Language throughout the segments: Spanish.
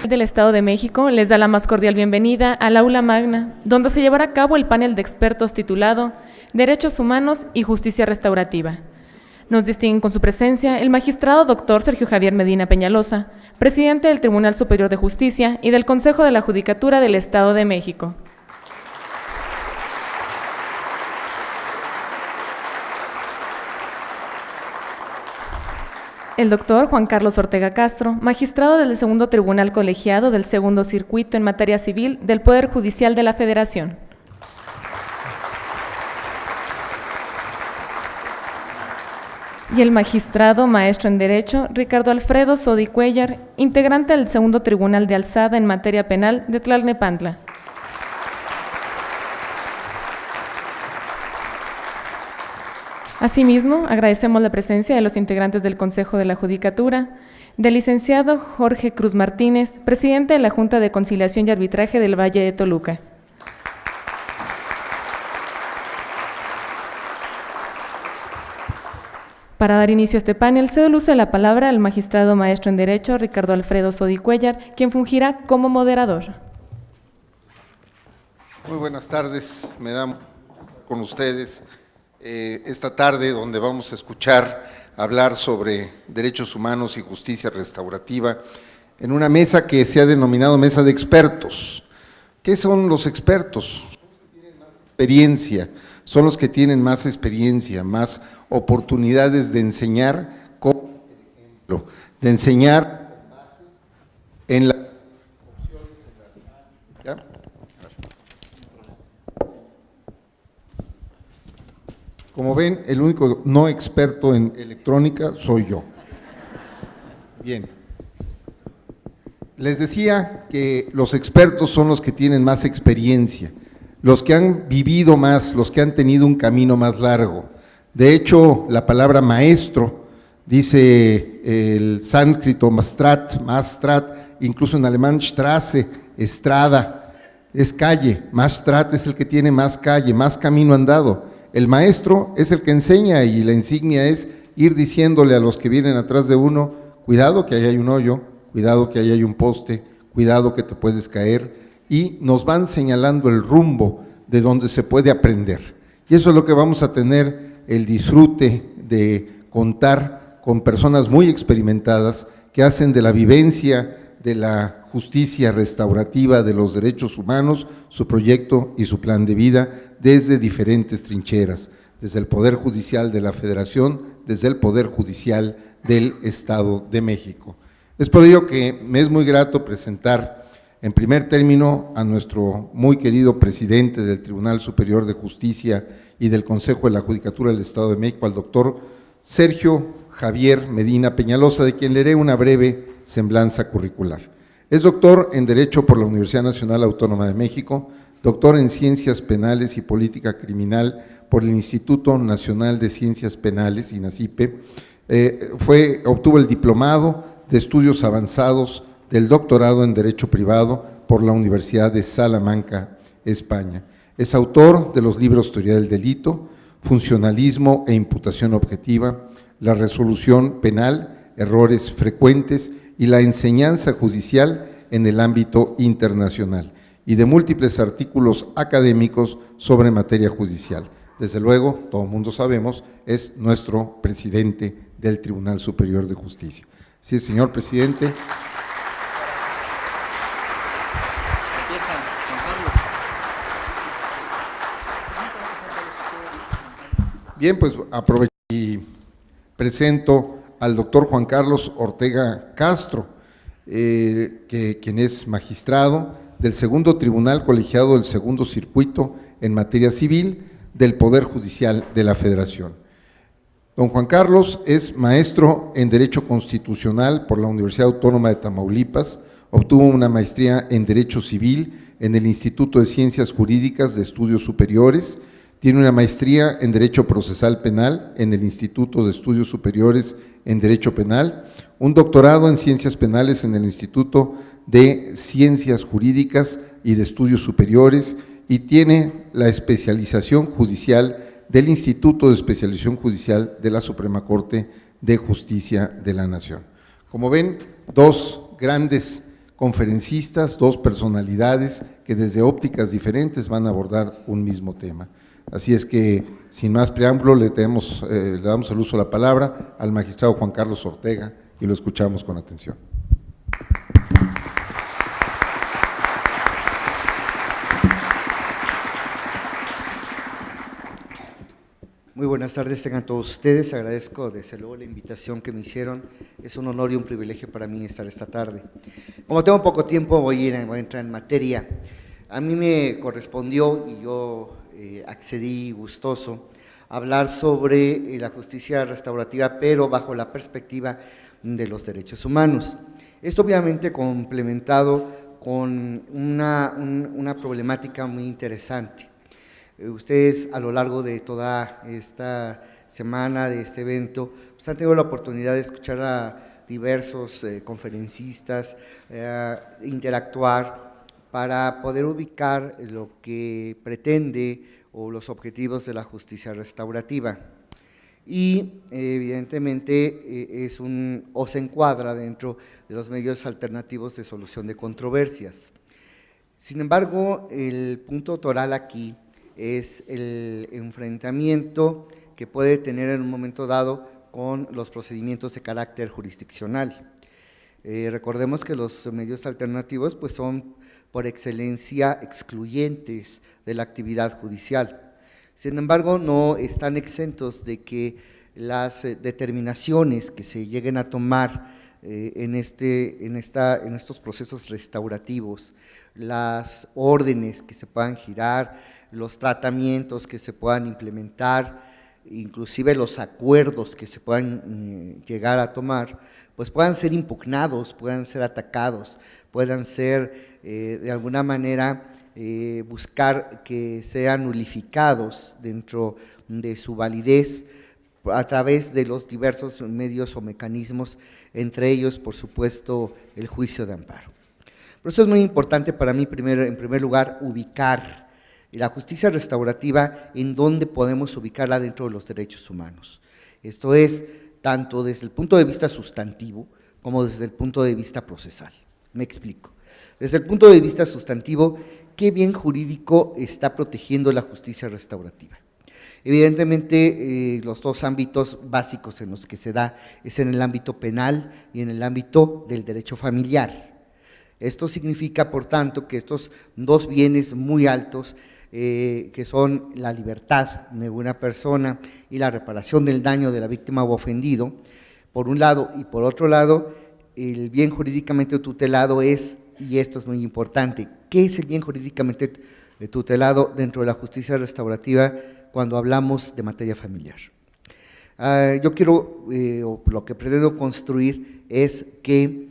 Del Estado de México les da la más cordial bienvenida al Aula Magna, donde se llevará a cabo el panel de expertos titulado Derechos Humanos y Justicia Restaurativa. Nos distinguen con su presencia el magistrado doctor Sergio Javier Medina Peñalosa, presidente del Tribunal Superior de Justicia y del Consejo de la Judicatura del Estado de México. El doctor Juan Carlos Ortega Castro, magistrado del Segundo Tribunal Colegiado del Segundo Circuito en materia civil del Poder Judicial de la Federación. Y el magistrado maestro en Derecho Ricardo Alfredo Sodi Cuellar, integrante del Segundo Tribunal de Alzada en materia penal de Tlalnepantla. Asimismo, agradecemos la presencia de los integrantes del Consejo de la Judicatura, del licenciado Jorge Cruz Martínez, presidente de la Junta de Conciliación y Arbitraje del Valle de Toluca. Para dar inicio a este panel, cedo el uso de la palabra al magistrado maestro en Derecho Ricardo Alfredo Sodi Cuellar, quien fungirá como moderador. Muy buenas tardes, me da con ustedes esta tarde donde vamos a escuchar hablar sobre derechos humanos y justicia restaurativa en una mesa que se ha denominado mesa de expertos. ¿Qué son los expertos? Experiencia, son los que tienen más experiencia, más oportunidades de enseñar, como ejemplo, de enseñar en la Como ven, el único no experto en electrónica soy yo. Bien. Les decía que los expertos son los que tienen más experiencia, los que han vivido más, los que han tenido un camino más largo. De hecho, la palabra maestro, dice el sánscrito mastrat, incluso en alemán Straße, estrada, es calle, mastrat es el que tiene más calle, más camino andado. El maestro es el que enseña y la insignia es ir diciéndole a los que vienen atrás de uno, cuidado que ahí hay un hoyo, cuidado que ahí hay un poste, cuidado que te puedes caer, y nos van señalando el rumbo de donde se puede aprender. Y eso es lo que vamos a tener el disfrute de contar con personas muy experimentadas que hacen de la vivencia de la justicia restaurativa de los derechos humanos su proyecto y su plan de vida desde diferentes trincheras, desde el Poder Judicial de la Federación, desde el Poder Judicial del Estado de México. Es por ello que me es muy grato presentar en primer término a nuestro muy querido presidente del Tribunal Superior de Justicia y del Consejo de la Judicatura del Estado de México, al doctor Sergio Javier Medina Peñalosa, de quien leeré una breve semblanza curricular. Es doctor en Derecho por la Universidad Nacional Autónoma de México, doctor en Ciencias Penales y Política Criminal por el Instituto Nacional de Ciencias Penales, INACIPE, obtuvo el diplomado de Estudios Avanzados del doctorado en Derecho Privado por la Universidad de Salamanca, España. Es autor de los libros Teoría del Delito, Funcionalismo e Imputación Objetiva, La Resolución Penal, Errores Frecuentes y la Enseñanza Judicial en el ámbito internacional, y de múltiples artículos académicos sobre materia judicial. Desde luego, todo el mundo sabemos, es nuestro presidente del Tribunal Superior de Justicia. Sí, señor presidente. Bien, pues aprovecho y presento al doctor Juan Carlos Ortega Castro, quien es magistrado del Segundo Tribunal Colegiado del Segundo Circuito en materia civil del Poder Judicial de la Federación. Don Juan Carlos es maestro en Derecho Constitucional por la Universidad Autónoma de Tamaulipas, obtuvo una maestría en Derecho Civil en el Instituto de Ciencias Jurídicas de Estudios Superiores, tiene una maestría en Derecho Procesal Penal en el Instituto de Estudios Superiores en Derecho Penal, un doctorado en Ciencias Penales en el Instituto de Ciencias Jurídicas y de Estudios Superiores y tiene la especialización judicial del Instituto de Especialización Judicial de la Suprema Corte de Justicia de la Nación. Como ven, dos grandes conferencistas, dos personalidades que desde ópticas diferentes van a abordar un mismo tema. Así es que, sin más preámbulo, le damos el uso de la palabra al magistrado Juan Carlos Ortega y lo escuchamos con atención. Muy buenas tardes, tengan todos ustedes. Agradezco desde luego la invitación que me hicieron. Es un honor y un privilegio para mí estar esta tarde. Como tengo poco tiempo, voy a entrar en materia. A mí me correspondió, y yo accedí gustoso, a hablar sobre la justicia restaurativa, pero bajo la perspectiva de los derechos humanos. Esto obviamente complementado con una problemática muy interesante. Ustedes a lo largo de toda esta semana, de este evento, pues han tenido la oportunidad de escuchar a diversos conferencistas, interactuar para poder ubicar lo que pretende o los objetivos de la justicia restaurativa. Y evidentemente o se encuadra dentro de los medios alternativos de solución de controversias. Sin embargo, el punto toral aquí es el enfrentamiento que puede tener en un momento dado con los procedimientos de carácter jurisdiccional. Recordemos que los medios alternativos pues son por excelencia excluyentes de la actividad judicial. Sin embargo, no están exentos de que las determinaciones que se lleguen a tomar en estos procesos restaurativos, las órdenes que se puedan girar, los tratamientos que se puedan implementar, inclusive los acuerdos que se puedan llegar a tomar, pues puedan ser impugnados, puedan ser atacados, puedan ser de alguna manera buscar que sean nulificados dentro de su validez a través de los diversos medios o mecanismos, entre ellos, por supuesto, el juicio de amparo. Por eso es muy importante para mí, en primer lugar, ubicar la justicia restaurativa, en dónde podemos ubicarla dentro de los derechos humanos. Esto es, tanto desde el punto de vista sustantivo, como desde el punto de vista procesal. Me explico. Desde el punto de vista sustantivo, ¿qué bien jurídico está protegiendo la justicia restaurativa? Evidentemente, los dos ámbitos básicos en los que se da es en el ámbito penal y en el ámbito del derecho familiar. Esto significa, por tanto, que estos dos bienes muy altos, que son la libertad de una persona y la reparación del daño de la víctima o ofendido, por un lado, y por otro lado, el bien jurídicamente tutelado es, y esto es muy importante, ¿qué es el bien jurídicamente tutelado dentro de la justicia restaurativa cuando hablamos de materia familiar? Yo quiero, o lo que pretendo construir es que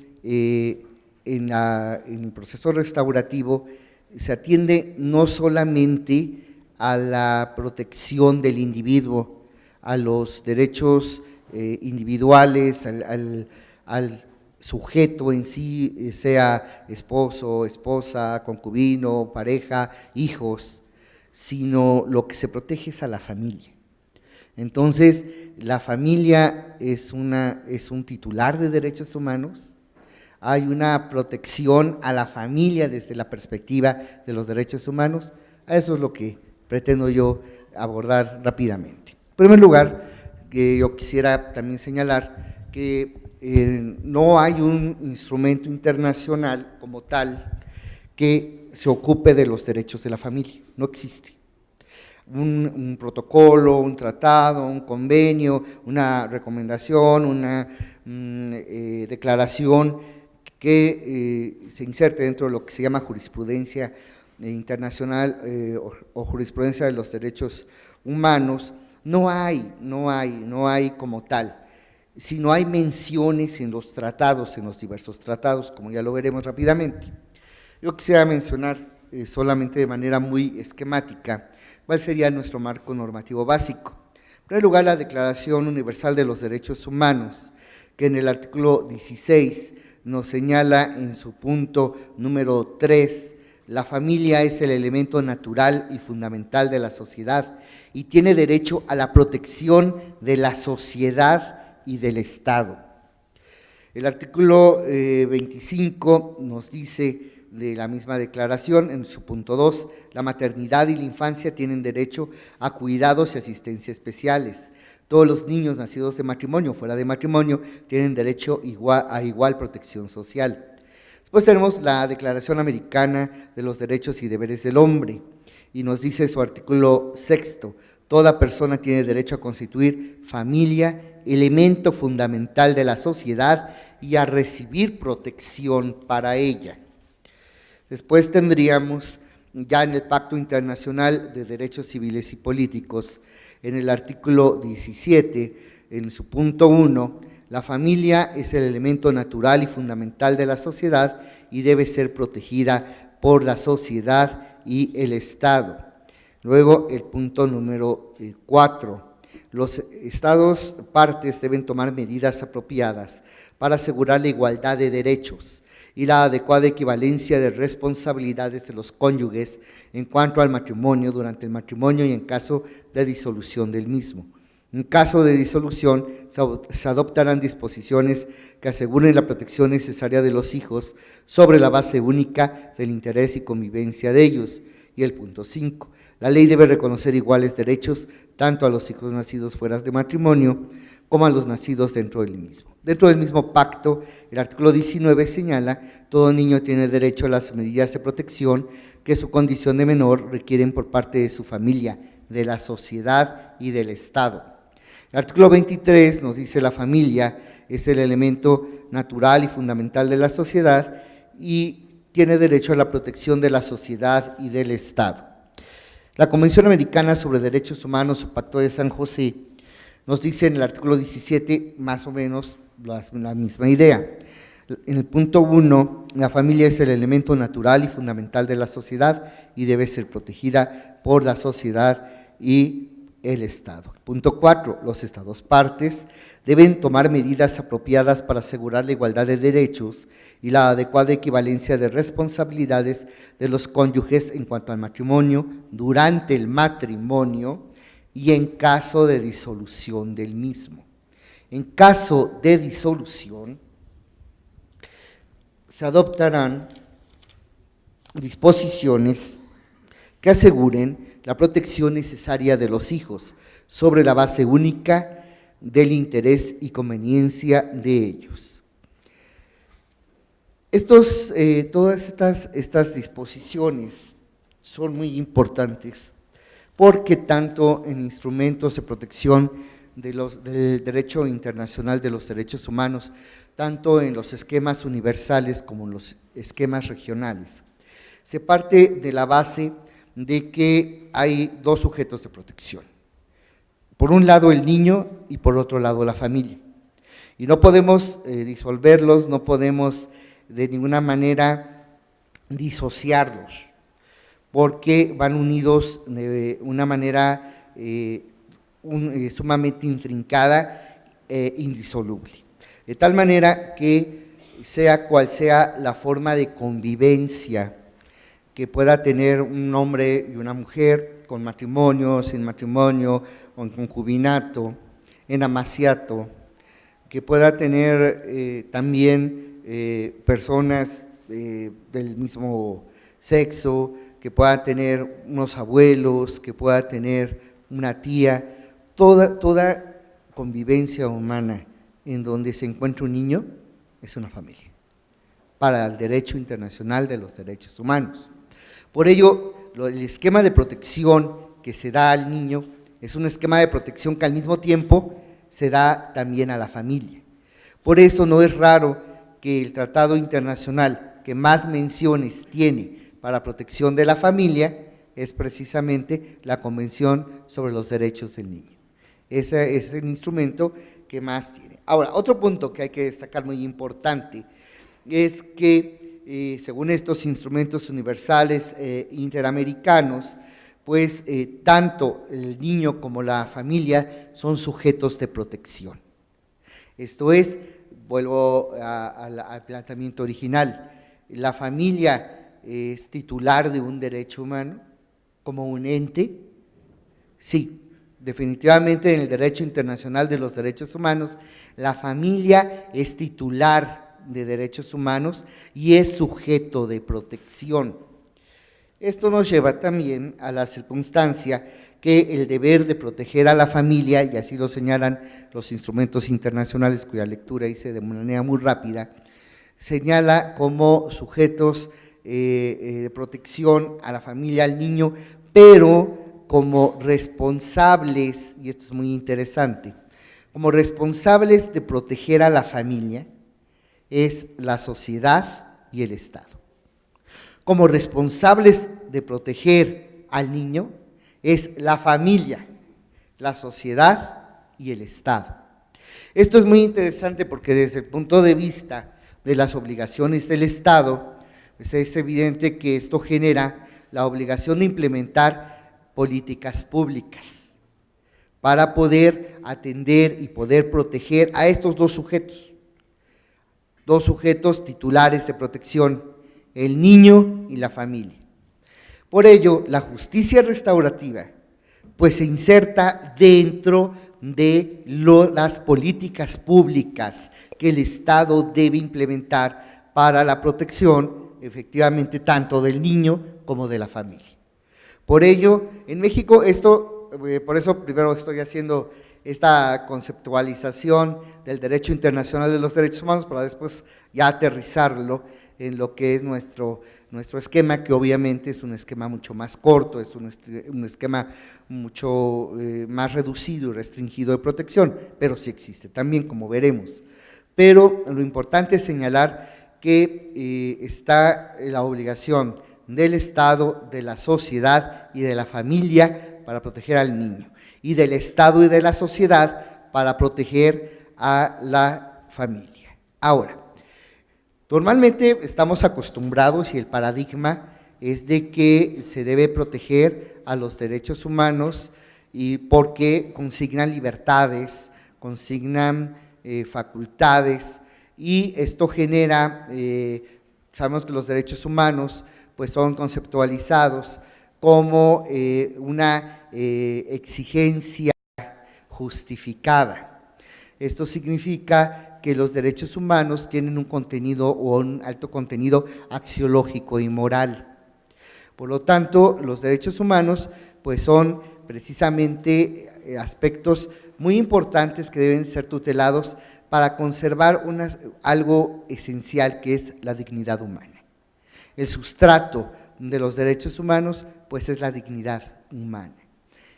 en el proceso restaurativo se atiende no solamente a la protección del individuo, a los derechos individuales, al sujeto en sí, sea esposo, esposa, concubino, pareja, hijos, sino lo que se protege es a la familia. Entonces, la familia es un titular de derechos humanos. Hay una protección a la familia desde la perspectiva de los derechos humanos. Eso es lo que pretendo yo abordar rápidamente. En primer lugar, yo quisiera también señalar que no hay un instrumento internacional como tal que se ocupe de los derechos de la familia, no existe. Un protocolo, un tratado, un convenio, una recomendación, una declaración que se inserte dentro de lo que se llama jurisprudencia internacional o jurisprudencia de los derechos humanos, no hay como tal, sino hay menciones en los tratados, en los diversos tratados, como ya lo veremos rápidamente. Yo quisiera mencionar solamente de manera muy esquemática cuál sería nuestro marco normativo básico. En primer lugar, la Declaración Universal de los Derechos Humanos, que en el artículo 16 nos señala en su punto número 3, la familia es el elemento natural y fundamental de la sociedad y tiene derecho a la protección de la sociedad y del Estado. El artículo 25 nos dice de la misma declaración, en su punto 2, la maternidad y la infancia tienen derecho a cuidados y asistencia especiales. Todos los niños nacidos de matrimonio o fuera de matrimonio tienen derecho a igual protección social. Después tenemos la Declaración Americana de los Derechos y Deberes del Hombre, y nos dice su artículo 6, toda persona tiene derecho a constituir familia, elemento fundamental de la sociedad, y a recibir protección para ella. Después tendríamos ya en el Pacto Internacional de Derechos Civiles y Políticos, en el artículo 17, en su punto 1, la familia es el elemento natural y fundamental de la sociedad y debe ser protegida por la sociedad y el Estado. Luego el punto número 4, los Estados partes deben tomar medidas apropiadas para asegurar la igualdad de derechos y la adecuada equivalencia de responsabilidades de los cónyuges en cuanto al matrimonio, durante el matrimonio y en caso de disolución del mismo. En caso de disolución, se adoptarán disposiciones que aseguren la protección necesaria de los hijos sobre la base única del interés y convivencia de ellos. Y el punto 5, la ley debe reconocer iguales derechos tanto a los hijos nacidos fuera de matrimonio como a los nacidos dentro del mismo. Dentro del mismo pacto, el artículo 19 señala, todo niño tiene derecho a las medidas de protección que su condición de menor requieren por parte de su familia, de la sociedad y del Estado. El artículo 23 nos dice, la familia es el elemento natural y fundamental de la sociedad y tiene derecho a la protección de la sociedad y del Estado. La Convención Americana sobre Derechos Humanos, o Pacto de San José, nos dice en el artículo 17 más o menos la misma idea. En el punto 1, la familia es el elemento natural y fundamental de la sociedad y debe ser protegida por la sociedad y el Estado. Punto 4, los Estados partes deben tomar medidas apropiadas para asegurar la igualdad de derechos y la adecuada equivalencia de responsabilidades de los cónyuges en cuanto al matrimonio, durante el matrimonio y en caso de disolución del mismo. En caso de disolución, se adoptarán disposiciones que aseguren la protección necesaria de los hijos sobre la base única del interés y conveniencia de ellos. Todas estas disposiciones son muy importantes porque tanto en instrumentos de protección del derecho internacional de los derechos humanos, tanto en los esquemas universales como en los esquemas regionales, se parte de la base de que hay dos sujetos de protección. Por un lado el niño y por otro lado la familia. Y no podemos disolverlos, no podemos de ninguna manera disociarlos, porque van unidos de una manera sumamente intrincada e indisoluble. De tal manera que sea cual sea la forma de convivencia que pueda tener un hombre y una mujer, con matrimonio, sin matrimonio, o en concubinato, en amaciato, que pueda tener también personas del mismo sexo, que pueda tener unos abuelos, que pueda tener una tía, toda convivencia humana en donde se encuentra un niño es una familia, para el derecho internacional de los derechos humanos. Por ello, el esquema de protección que se da al niño es un esquema de protección que al mismo tiempo se da también a la familia. Por eso no es raro que el tratado internacional que más menciones tiene para protección de la familia es precisamente la Convención sobre los Derechos del Niño. Ese es el instrumento que más tiene. Ahora, otro punto que hay que destacar muy importante es que según estos instrumentos universales interamericanos, pues tanto el niño como la familia son sujetos de protección. Esto es, vuelvo al planteamiento original, la familia es titular de un derecho humano como un ente, sí, definitivamente en el derecho internacional de los derechos humanos, la familia es titular de derechos humanos y es sujeto de protección. Esto nos lleva también a la circunstancia que el deber de proteger a la familia, y así lo señalan los instrumentos internacionales cuya lectura hice de manera muy rápida, señala como sujetos de protección a la familia, al niño, pero como responsables, y esto es muy interesante, como responsables de proteger a la familia es la sociedad y el Estado. Como responsables de proteger al niño es la familia, la sociedad y el Estado. Esto es muy interesante porque desde el punto de vista de las obligaciones del Estado, pues es evidente que esto genera la obligación de implementar políticas públicas para poder atender y poder proteger a estos dos sujetos titulares de protección, el niño y la familia. Por ello, la justicia restaurativa pues se inserta dentro de las políticas públicas que el Estado debe implementar para la protección, efectivamente, tanto del niño como de la familia. Por ello, en México por eso primero estoy haciendo esta conceptualización del derecho internacional de los derechos humanos para después ya aterrizarlo en lo que es nuestro esquema, que obviamente es un esquema mucho más corto, es un esquema mucho más reducido y restringido de protección, pero sí existe también, como veremos. Pero lo importante es señalar que está la obligación del Estado, de la sociedad y de la familia para proteger al niño, y del Estado y de la sociedad para proteger a la familia. Ahora, normalmente estamos acostumbrados y el paradigma es de que se debe proteger a los derechos humanos y porque consignan libertades, consignan facultades, y esto genera, sabemos que los derechos humanos pues son conceptualizados como una exigencia justificada. Esto significa que los derechos humanos tienen un contenido o un alto contenido axiológico y moral. Por lo tanto, los derechos humanos pues son precisamente aspectos muy importantes que deben ser tutelados para conservar algo esencial que es la dignidad humana. El sustrato de los derechos humanos pues es la dignidad humana.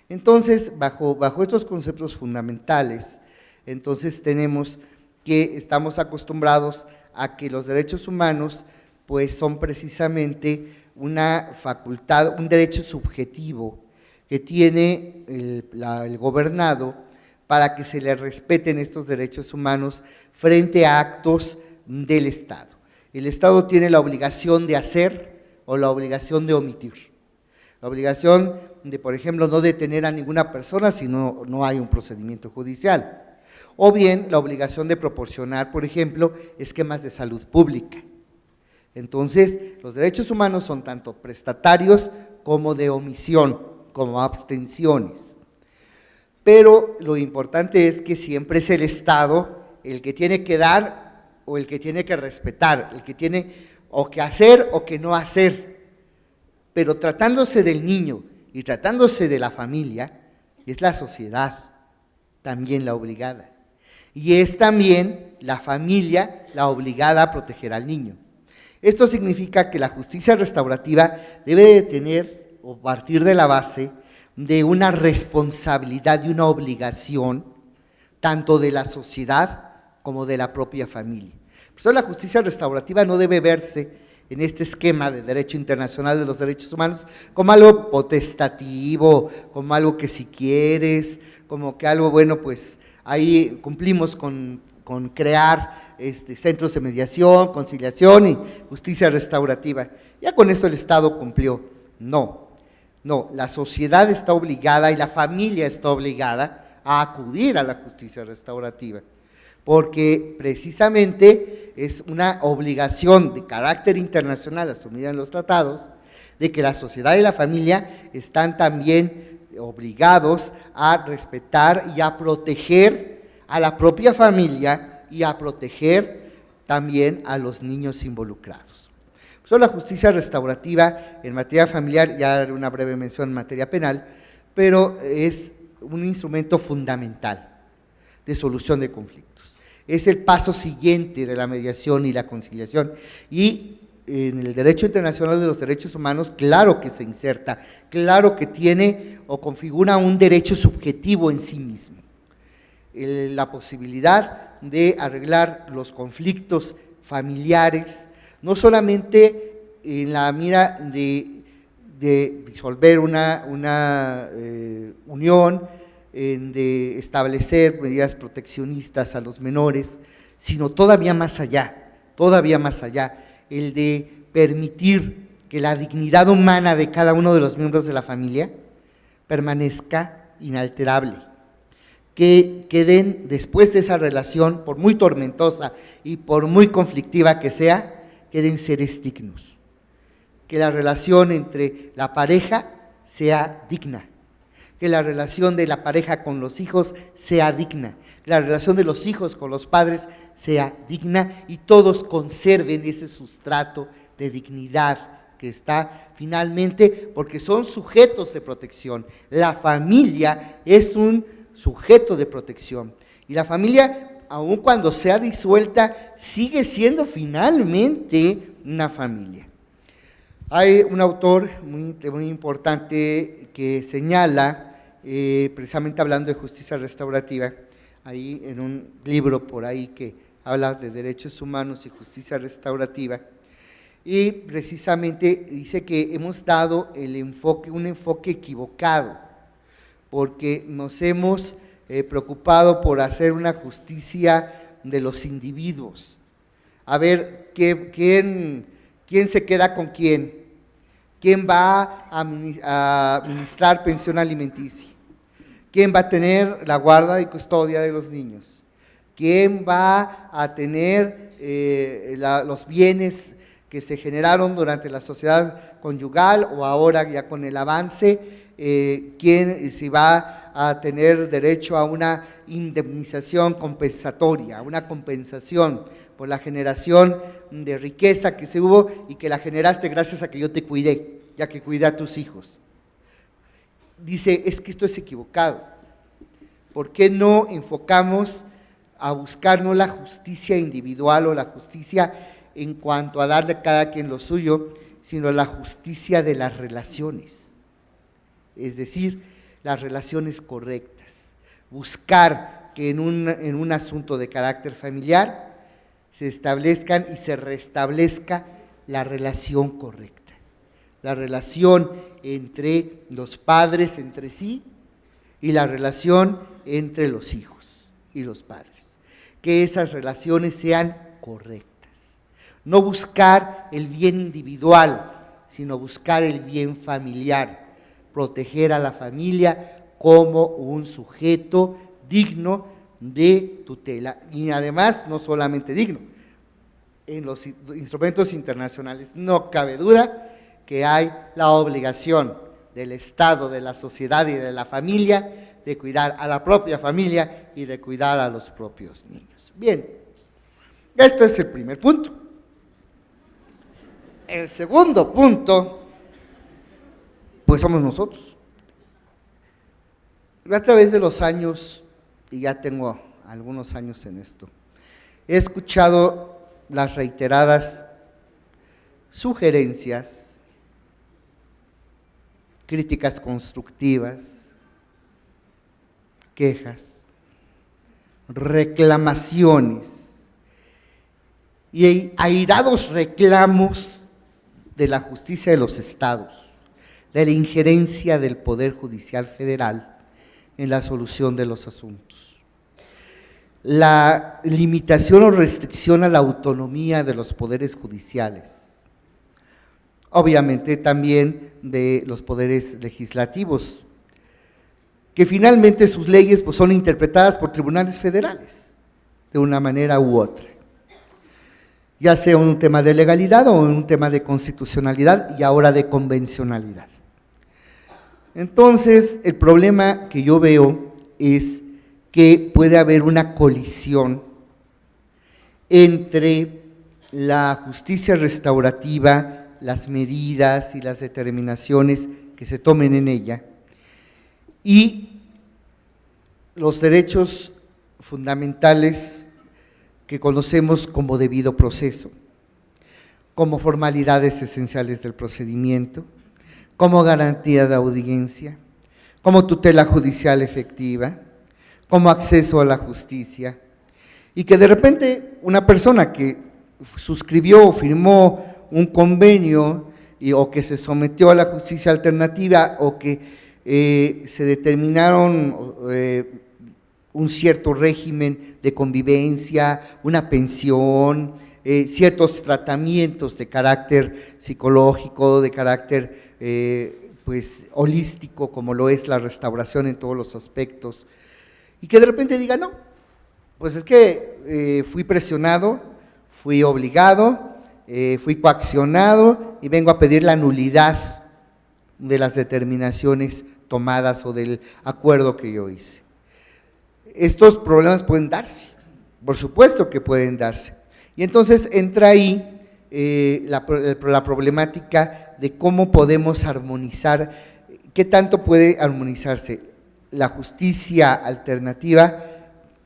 Entonces, bajo estos conceptos fundamentales, entonces tenemos que estamos acostumbrados a que los derechos humanos pues son precisamente una facultad, un derecho subjetivo que tiene el gobernado para que se le respeten estos derechos humanos frente a actos del Estado. El Estado tiene la obligación de hacer o la obligación de omitir. La obligación de, por ejemplo, no detener a ninguna persona si no hay un procedimiento judicial. O bien la obligación de proporcionar, por ejemplo, esquemas de salud pública. Entonces, los derechos humanos son tanto prestatarios como de omisión, como abstenciones. Pero lo importante es que siempre es el Estado el que tiene que dar o el que tiene que respetar, el que tiene o que hacer o que no hacer. Pero tratándose del niño y tratándose de la familia, es la sociedad también la obligada. Y es también la familia la obligada a proteger al niño. Esto significa que la justicia restaurativa debe de tener o partir de la base de una responsabilidad y una obligación tanto de la sociedad como de la propia familia. Por eso la justicia restaurativa no debe verse en este esquema de derecho internacional de los derechos humanos como algo potestativo, como algo que si quieres, como que algo, bueno, pues ahí cumplimos con crear centros de mediación, conciliación y justicia restaurativa. Ya con esto el Estado cumplió. No, la sociedad está obligada y la familia está obligada a acudir a la justicia restaurativa, porque precisamente es una obligación de carácter internacional asumida en los tratados, de que la sociedad y la familia están también obligados a respetar y a proteger a la propia familia y a proteger también a los niños involucrados. Pues la justicia restaurativa en materia familiar, ya haré una breve mención en materia penal, pero es un instrumento fundamental de solución de conflictos. Es el paso siguiente de la mediación y la conciliación, y en el derecho internacional de los derechos humanos, claro que se inserta, claro que tiene o configura un derecho subjetivo en sí mismo. La posibilidad de arreglar los conflictos familiares, no solamente en la mira de disolver una unión, de establecer medidas proteccionistas a los menores, sino todavía más allá, el de permitir que la dignidad humana de cada uno de los miembros de la familia permanezca inalterable, que queden después de esa relación, por muy tormentosa y por muy conflictiva que sea, queden seres dignos, que la relación entre la pareja sea digna, que la relación de la pareja con los hijos sea digna, que la relación de los hijos con los padres sea digna y todos conserven ese sustrato de dignidad que está finalmente, porque son sujetos de protección. La familia es un sujeto de protección y la familia, aun cuando sea disuelta, sigue siendo finalmente una familia. Hay un autor muy importante que señala, precisamente hablando de justicia restaurativa, ahí en un libro por ahí que habla de derechos humanos y justicia restaurativa, y precisamente dice que hemos dado un enfoque equivocado, porque nos hemos preocupado por hacer una justicia de los individuos. A ver, ¿quién se queda con quién? ¿Quién va a administrar pensión alimenticia? ¿Quién va a tener la guarda y custodia de los niños? ¿Quién va a tener los bienes que se generaron durante la sociedad conyugal o ahora ya con el avance? Si va a tener derecho a una indemnización compensatoria, una compensación por la generación de riqueza que se hubo y que la generaste gracias a que yo te cuidé, ya que cuidé a tus hijos. Dice, es que esto es equivocado. ¿Por qué no enfocamos a buscar no la justicia individual o la justicia en cuanto a darle a cada quien lo suyo, sino la justicia de las relaciones? Es decir, las relaciones correctas. Buscar que en un asunto de carácter familiar se establezcan y se restablezca la relación correcta. La relación entre los padres entre sí y la relación entre los hijos y los padres. Que esas relaciones sean correctas. No buscar el bien individual, sino buscar el bien familiar. Proteger a la familia como un sujeto digno de tutela. Y además, no solamente digno, en los instrumentos internacionales no cabe duda que hay la obligación del Estado, de la sociedad y de la familia de cuidar a la propia familia y de cuidar a los propios niños. Bien, esto es el primer punto. El segundo punto, pues somos nosotros. A través de los años, y ya tengo algunos años en esto, he escuchado las reiteradas sugerencias, críticas constructivas, quejas, reclamaciones y airados reclamos de la justicia de los estados, de la injerencia del Poder Judicial Federal en la solución de los asuntos, la limitación o restricción a la autonomía de los poderes judiciales, obviamente también de los poderes legislativos, que finalmente sus leyes pues, son interpretadas por tribunales federales, de una manera u otra, ya sea un tema de legalidad o un tema de constitucionalidad y ahora de convencionalidad. Entonces, el problema que yo veo es que puede haber una colisión entre la justicia restaurativa, las medidas y las determinaciones que se tomen en ella, y los derechos fundamentales que conocemos como debido proceso, como formalidades esenciales del procedimiento, como garantía de audiencia, como tutela judicial efectiva, como acceso a la justicia, y que de repente una persona que suscribió o firmó un convenio o que se sometió a la justicia alternativa o que se determinaron un cierto régimen de convivencia, una pensión, ciertos tratamientos de carácter psicológico, de carácter pues holístico, como lo es la restauración en todos los aspectos, y que de repente diga, no, pues es que fui presionado, fui obligado, fui coaccionado y vengo a pedir la nulidad de las determinaciones tomadas o del acuerdo que yo hice. Estos problemas pueden darse, por supuesto que pueden darse, y entonces entra ahí la problemática de cómo podemos armonizar, qué tanto puede armonizarse la justicia alternativa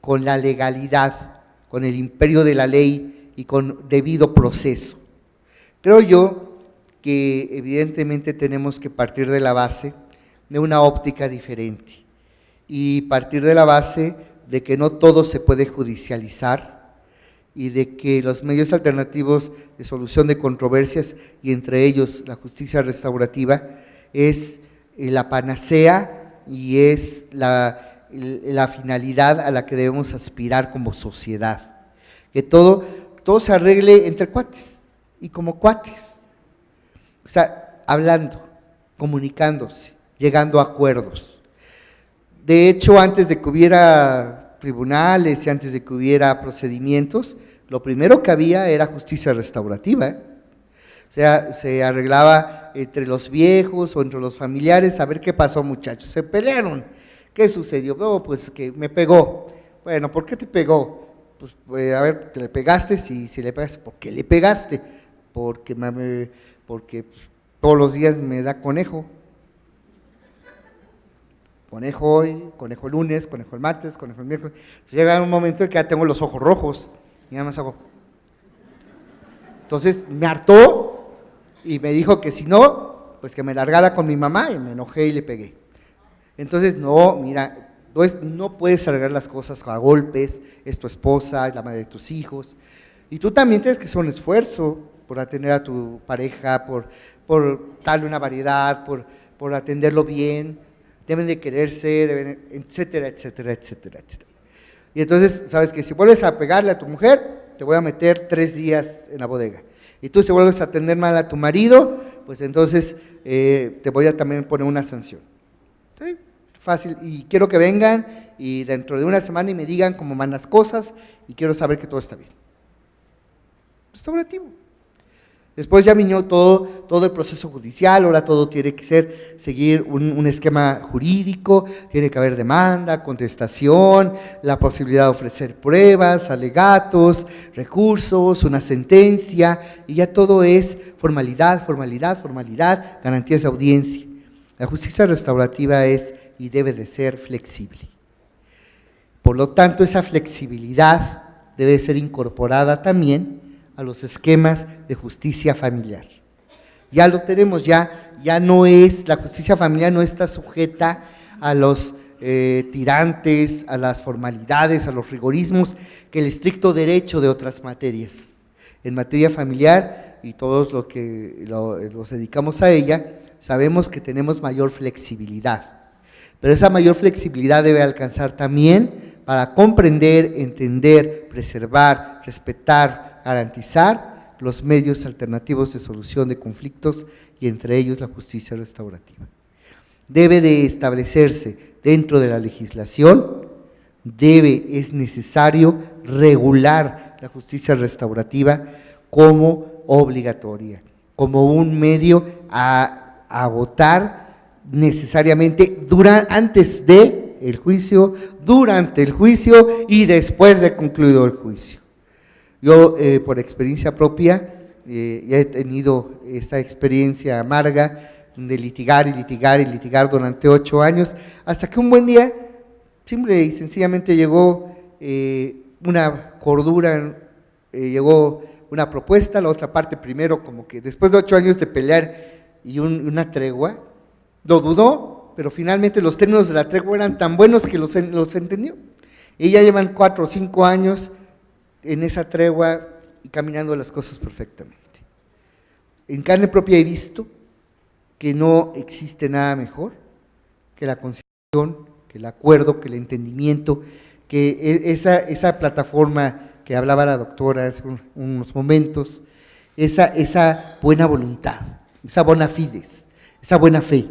con la legalidad, con el imperio de la ley y con debido proceso. Creo yo que evidentemente tenemos que partir de la base de una óptica diferente y partir de la base de que no todo se puede judicializar y de que los medios alternativos de solución de controversias, y entre ellos la justicia restaurativa, es la panacea y es la finalidad a la que debemos aspirar como sociedad, que todo se arregle entre cuates y como cuates, o sea, hablando, comunicándose, llegando a acuerdos. De hecho, antes de que hubiera tribunales y antes de que hubiera procedimientos, lo primero que había era justicia restaurativa, O sea, se arreglaba entre los viejos o entre los familiares, a ver qué pasó, muchachos, se pelearon, ¿qué sucedió? No, pues que me pegó. Bueno, ¿por qué te pegó? Pues a ver, ¿te le pegaste? Si le pegaste, ¿por qué le pegaste? Porque todos los días me da conejo. Conejo hoy, conejo el lunes, conejo el martes, conejo el miércoles. Llega un momento en que ya tengo los ojos rojos y nada más hago. Entonces me hartó y me dijo que si no, pues que me largara con mi mamá, y me enojé y le pegué. Entonces, no, mira, no puedes arreglar las cosas a golpes, es tu esposa, es la madre de tus hijos, y tú también tienes que hacer un esfuerzo por atender a tu pareja, por darle una variedad, por atenderlo bien, deben de quererse, etcétera, etcétera, etcétera, etcétera. Y entonces, sabes que si vuelves a pegarle a tu mujer, te voy a meter 3 días en la bodega. Y tú si vuelves a atender mal a tu marido, pues entonces te voy a también poner una sanción. ¿Sí? Fácil, y quiero que vengan y dentro de una semana y me digan cómo van las cosas y quiero saber que todo está bien. Restaurativo. Después ya vino todo el proceso judicial, ahora todo tiene que seguir un esquema jurídico, tiene que haber demanda, contestación, la posibilidad de ofrecer pruebas, alegatos, recursos, una sentencia, y ya todo es formalidad, formalidad, formalidad, garantías de audiencia. La justicia restaurativa es y debe de ser flexible. Por lo tanto, esa flexibilidad debe ser incorporada también a los esquemas de justicia familiar. Ya lo tenemos, ya no es, la justicia familiar no está sujeta a los tirantes, a las formalidades, a los rigorismos que el estricto derecho de otras materias. En materia familiar, y todos los que nos dedicamos a ella, sabemos que tenemos mayor flexibilidad, pero esa mayor flexibilidad debe alcanzar también para comprender, entender, preservar, respetar, garantizar los medios alternativos de solución de conflictos y entre ellos la justicia restaurativa. Debe de establecerse dentro de la legislación, es necesario regular la justicia restaurativa como obligatoria, como un medio a agotar necesariamente antes de el juicio, durante el juicio y después de concluido el juicio. Yo, por experiencia propia, ya he tenido esta experiencia amarga de litigar y litigar y litigar durante 8 años, hasta que un buen día, simple y sencillamente llegó una cordura, llegó una propuesta, la otra parte primero como que después de 8 años de pelear y una tregua, lo dudó, pero finalmente los términos de la tregua eran tan buenos que los entendió. Y ya llevan 4 o 5 años en esa tregua y caminando las cosas perfectamente. En carne propia he visto que no existe nada mejor que la conciliación, que el acuerdo, que el entendimiento, que esa plataforma que hablaba la doctora hace unos momentos, esa buena voluntad, esa bona fides, esa buena fe.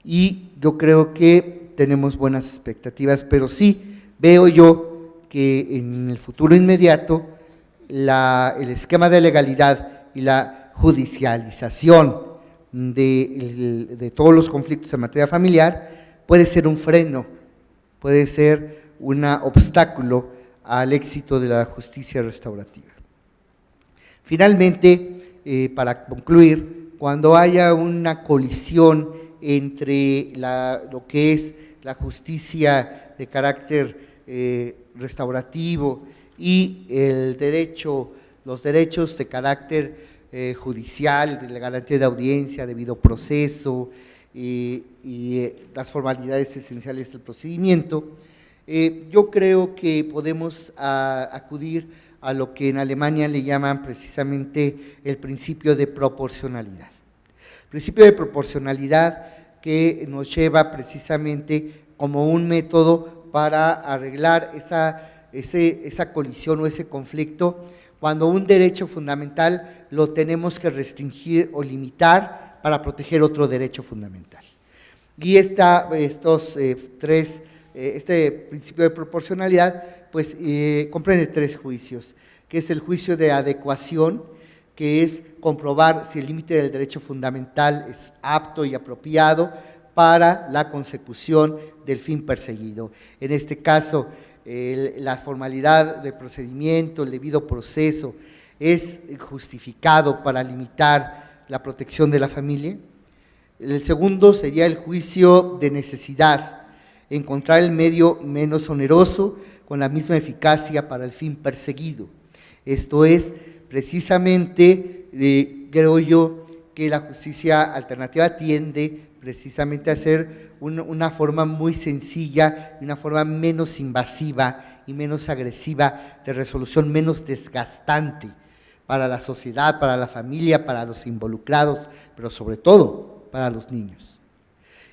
Y yo creo que tenemos buenas expectativas, pero sí veo yo que en el futuro inmediato el esquema de legalidad y la judicialización de todos los conflictos en materia familiar puede ser un freno, puede ser un obstáculo al éxito de la justicia restaurativa. Finalmente, para concluir, cuando haya una colisión entre lo que es la justicia de carácter restaurativo y los derechos de carácter judicial, de la garantía de audiencia, debido proceso y las formalidades esenciales del procedimiento, yo creo que podemos acudir a lo que en Alemania le llaman precisamente el principio de proporcionalidad. Principio de proporcionalidad que nos lleva precisamente como un método para arreglar esa colisión o ese conflicto cuando un derecho fundamental lo tenemos que restringir o limitar para proteger otro derecho fundamental. Y este principio de proporcionalidad pues comprende 3 juicios, que es el juicio de adecuación, que es comprobar si el límite del derecho fundamental es apto y apropiado para la consecución del fin perseguido. En este caso, la formalidad del procedimiento, el debido proceso, es justificado para limitar la protección de la familia. El segundo sería el juicio de necesidad, encontrar el medio menos oneroso con la misma eficacia para el fin perseguido. Esto es precisamente, creo yo, que la justicia alternativa tiende precisamente a ser una forma muy sencilla, una forma menos invasiva y menos agresiva de resolución, menos desgastante para la sociedad, para la familia, para los involucrados, pero sobre todo para los niños.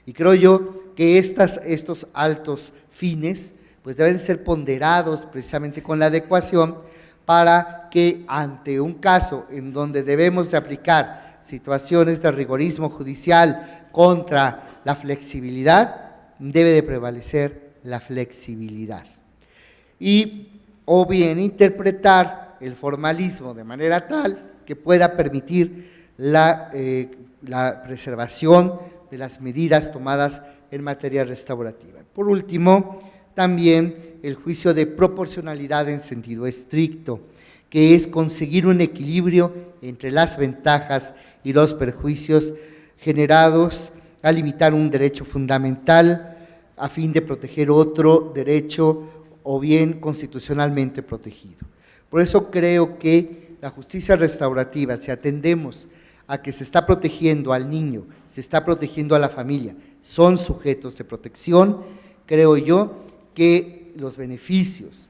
Y creo yo que estos altos fines pues deben ser ponderados precisamente con la adecuación para que ante un caso en donde debemos de aplicar situaciones de rigorismo judicial contra la flexibilidad, debe de prevalecer la flexibilidad. O bien interpretar el formalismo de manera tal que pueda permitir la preservación de las medidas tomadas en materia restaurativa. Por último, también el juicio de proporcionalidad en sentido estricto, que es conseguir un equilibrio entre las ventajas y los perjuicios generados al limitar un derecho fundamental a fin de proteger otro derecho o bien constitucionalmente protegido. Por eso creo que la justicia restaurativa, si atendemos a que se está protegiendo al niño, se está protegiendo a la familia, son sujetos de protección, creo yo que los beneficios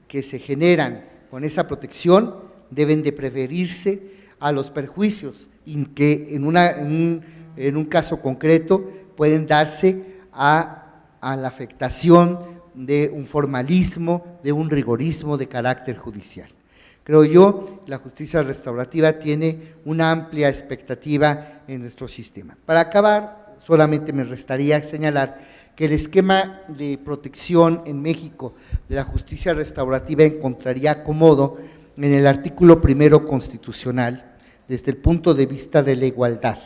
que se generan con esa protección deben de preferirse a los perjuicios que en un caso concreto pueden darse a la afectación de un formalismo, de un rigorismo de carácter judicial. Creo yo, la justicia restaurativa tiene una amplia expectativa en nuestro sistema. Para acabar, solamente me restaría señalar que el esquema de protección en México de la justicia restaurativa encontraría acomodo en el artículo 1 constitucional desde el punto de vista de la igualdad.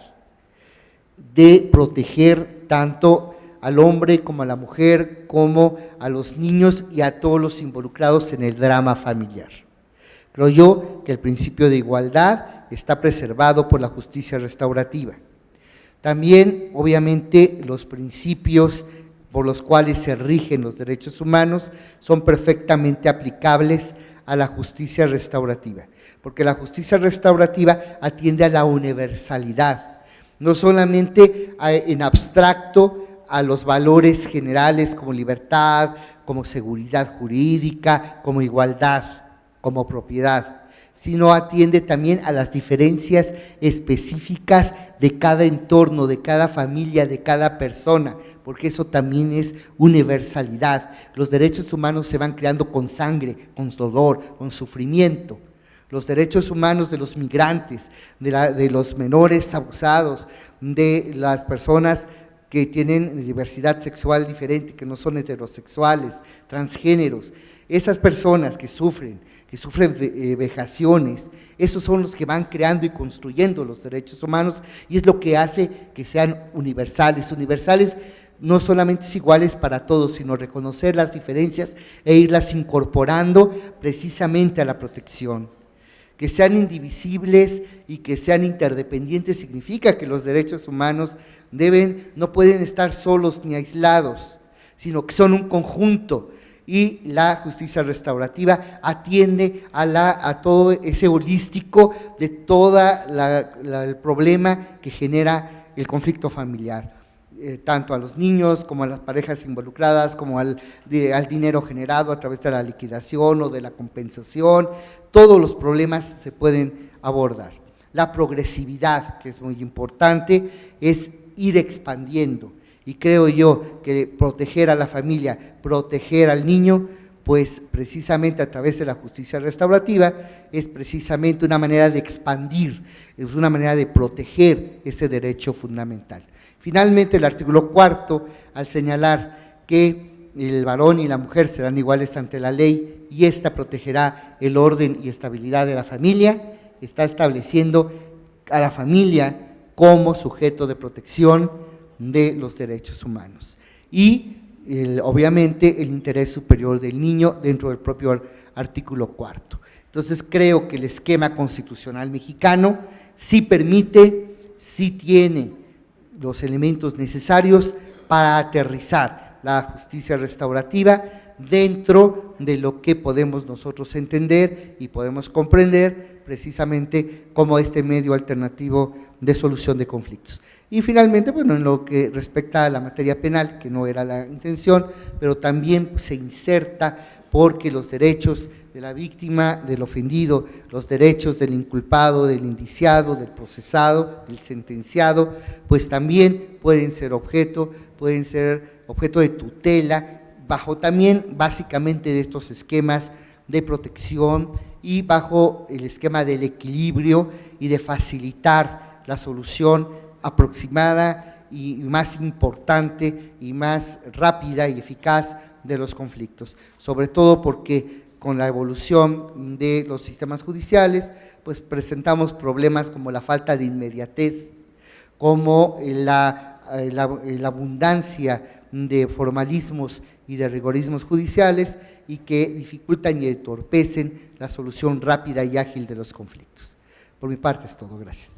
de proteger tanto al hombre como a la mujer, como a los niños y a todos los involucrados en el drama familiar. Creo yo que el principio de igualdad está preservado por la justicia restaurativa. También, obviamente, los principios por los cuales se rigen los derechos humanos son perfectamente aplicables a la justicia restaurativa, porque la justicia restaurativa atiende a la universalidad, no solamente en abstracto a los valores generales como libertad, como seguridad jurídica, como igualdad, como propiedad, sino atiende también a las diferencias específicas de cada entorno, de cada familia, de cada persona, porque eso también es universalidad. Los derechos humanos se van creando con sangre, con dolor, con sufrimiento. Los derechos humanos de los migrantes, de los menores abusados, de las personas que tienen diversidad sexual diferente, que no son heterosexuales, transgéneros, esas personas que sufren vejaciones, esos son los que van creando y construyendo los derechos humanos y es lo que hace que sean universales. Universales no solamente es iguales para todos, sino reconocer las diferencias e irlas incorporando precisamente a la protección. Que sean indivisibles y que sean interdependientes significa que los derechos humanos no pueden estar solos ni aislados, sino que son un conjunto y la justicia restaurativa atiende a todo ese holístico de todo el problema que genera el conflicto familiar. Tanto a los niños como a las parejas involucradas, como al dinero generado a través de la liquidación o de la compensación, todos los problemas se pueden abordar. La progresividad, que es muy importante, es ir expandiendo y creo yo que proteger a la familia, proteger al niño, pues precisamente a través de la justicia restaurativa es precisamente una manera de expandir, es una manera de proteger ese derecho fundamental. Finalmente, el artículo 4, al señalar que el varón y la mujer serán iguales ante la ley y ésta protegerá el orden y estabilidad de la familia, está estableciendo a la familia como sujeto de protección de los derechos humanos. Y obviamente el interés superior del niño dentro del propio artículo 4. Entonces creo que el esquema constitucional mexicano sí permite, sí tiene los elementos necesarios para aterrizar la justicia restaurativa dentro de lo que podemos nosotros entender y podemos comprender precisamente como este medio alternativo de solución de conflictos. Y finalmente, bueno, en lo que respecta a la materia penal, que no era la intención, pero también se inserta porque los derechos de la víctima, del ofendido, los derechos del inculpado, del indiciado, del procesado, del sentenciado, pues también pueden ser objeto de tutela, bajo también básicamente de estos esquemas de protección y bajo el esquema del equilibrio y de facilitar la solución aproximada y más importante y más rápida y eficaz de los conflictos, sobre todo porque con la evolución de los sistemas judiciales, pues presentamos problemas como la falta de inmediatez, como la abundancia de formalismos y de rigorismos judiciales y que dificultan y entorpecen la solución rápida y ágil de los conflictos. Por mi parte es todo, gracias.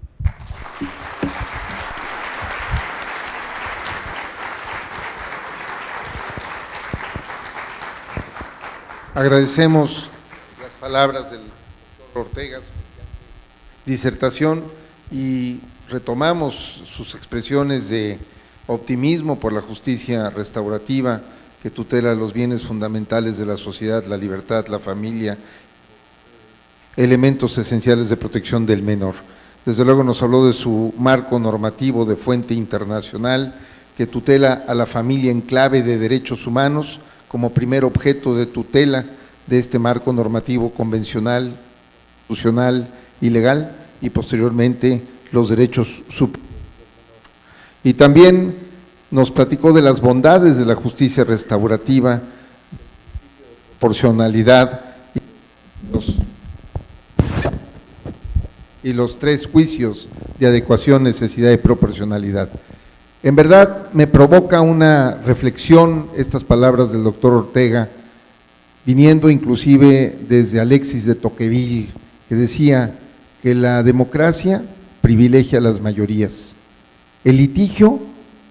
Agradecemos las palabras del doctor Ortega, su disertación, y retomamos sus expresiones de optimismo por la justicia restaurativa que tutela los bienes fundamentales de la sociedad, la libertad, la familia, elementos esenciales de protección del menor. Desde luego nos habló de su marco normativo de fuente internacional que tutela a la familia en clave de derechos humanos como primer objeto de tutela de este marco normativo convencional, constitucional y legal, y posteriormente los derechos superiores. Y también nos platicó de las bondades de la justicia restaurativa, proporcionalidad y los 3 juicios de adecuación, necesidad y proporcionalidad. En verdad me provoca una reflexión estas palabras del doctor Ortega, viniendo inclusive desde Alexis de Tocqueville, que decía que la democracia privilegia a las mayorías, el litigio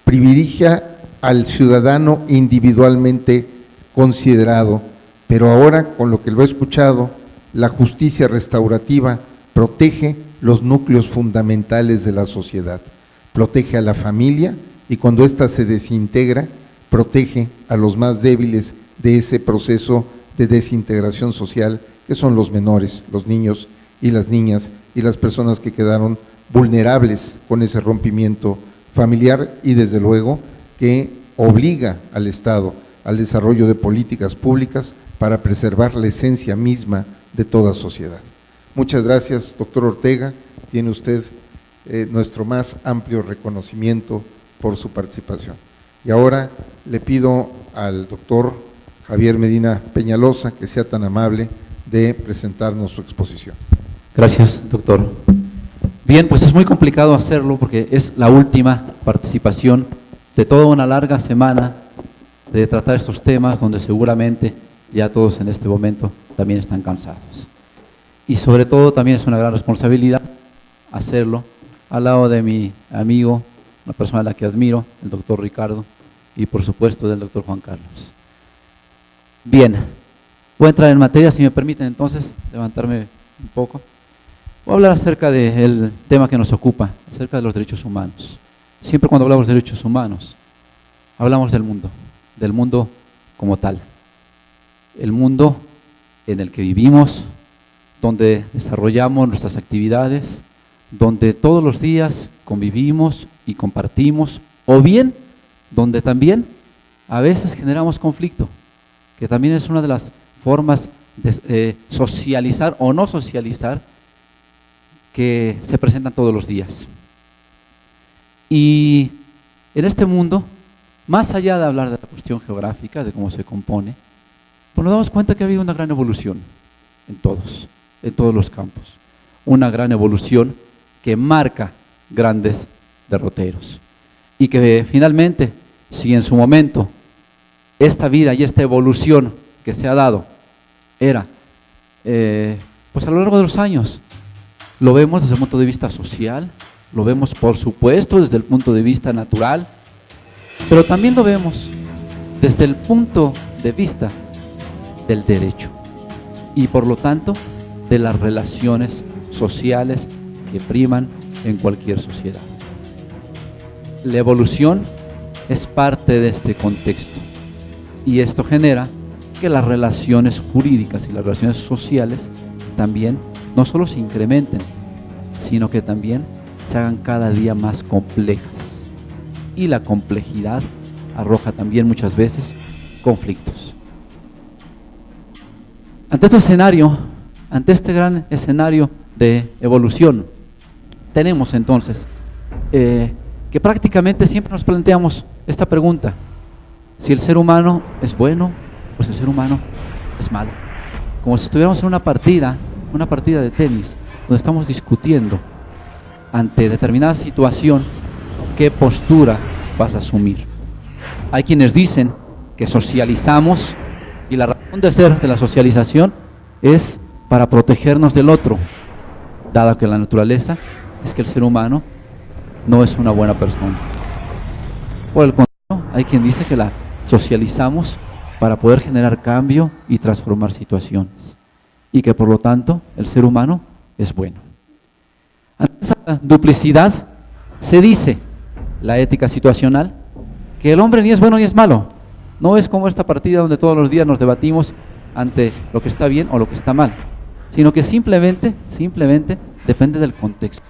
privilegia al ciudadano individualmente considerado, pero ahora, con lo que lo he escuchado, la justicia restaurativa protege los núcleos fundamentales de la sociedad, protege a la familia y cuando ésta se desintegra, protege a los más débiles de ese proceso de desintegración social, que son los menores, los niños y las niñas y las personas que quedaron vulnerables con ese rompimiento familiar y desde luego que obliga al Estado al desarrollo de políticas públicas para preservar la esencia misma de toda sociedad. Muchas gracias, doctor Ortega, tiene usted nuestro más amplio reconocimiento por su participación. Y ahora le pido al doctor Javier Medina Peñalosa que sea tan amable de presentarnos su exposición. Gracias, doctor. Bien, pues es muy complicado hacerlo porque es la última participación de toda una larga semana de tratar estos temas donde seguramente ya todos en este momento también están cansados. Y sobre todo también es una gran responsabilidad hacerlo al lado de mi amigo, una persona a la que admiro, el doctor Ricardo, y por supuesto del doctor Juan Carlos. Bien, voy a entrar en materia, si me permiten entonces levantarme un poco. Voy a hablar acerca del tema que nos ocupa, acerca de los derechos humanos. Siempre cuando hablamos de derechos humanos, hablamos del mundo como tal. El mundo en el que vivimos, donde desarrollamos nuestras actividades, donde todos los días convivimos y compartimos, o bien donde también a veces generamos conflicto, que también es una de las formas de socializar o no socializar que se presentan todos los días. Y en este mundo, más allá de hablar de la cuestión geográfica, de cómo se compone, pues nos damos cuenta que ha habido una gran evolución en todos los campos. Una gran evolución que marca grandes derroteros. Y que finalmente, si en su momento esta vida y esta evolución que se ha dado era, pues a lo largo de los años, lo vemos desde el punto de vista social, lo vemos por supuesto desde el punto de vista natural, pero también lo vemos desde el punto de vista del derecho y por lo tanto de las relaciones sociales que priman en cualquier sociedad. La evolución es parte de este contexto y esto genera que las relaciones jurídicas y las relaciones sociales también no solo se incrementen, sino que también se hagan cada día más complejas. Y la complejidad arroja también muchas veces conflictos. Ante este escenario, ante este gran escenario de evolución, tenemos entonces que prácticamente siempre nos planteamos esta pregunta: si el ser humano es bueno o si el ser humano es malo. Como si estuviéramos en una partida de tenis, donde estamos discutiendo ante determinada situación qué postura vas a asumir. Hay quienes dicen que socializamos y la razón de ser de la socialización es para protegernos del otro, dado que la naturaleza es que el ser humano no es una buena persona. Por el contrario, hay quien dice que la socializamos para poder generar cambio y transformar situaciones, y que por lo tanto el ser humano es bueno. Ante esa duplicidad se dice, la ética situacional, que el hombre ni es bueno ni es malo. No es como esta partida donde todos los días nos debatimos ante lo que está bien o lo que está mal, sino que simplemente depende del contexto,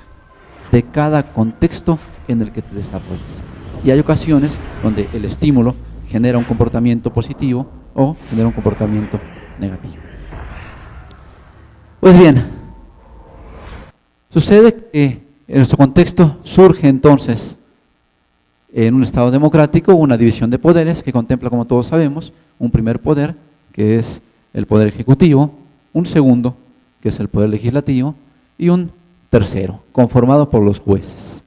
de cada contexto en el que te desarrolles. Y hay ocasiones donde el estímulo genera un comportamiento positivo o genera un comportamiento negativo. Pues bien, sucede que en nuestro contexto surge entonces, en un Estado democrático, una división de poderes que contempla, como todos sabemos, un primer poder, que es el poder ejecutivo, un segundo, que es el poder legislativo, y un tercero, conformado por los jueces.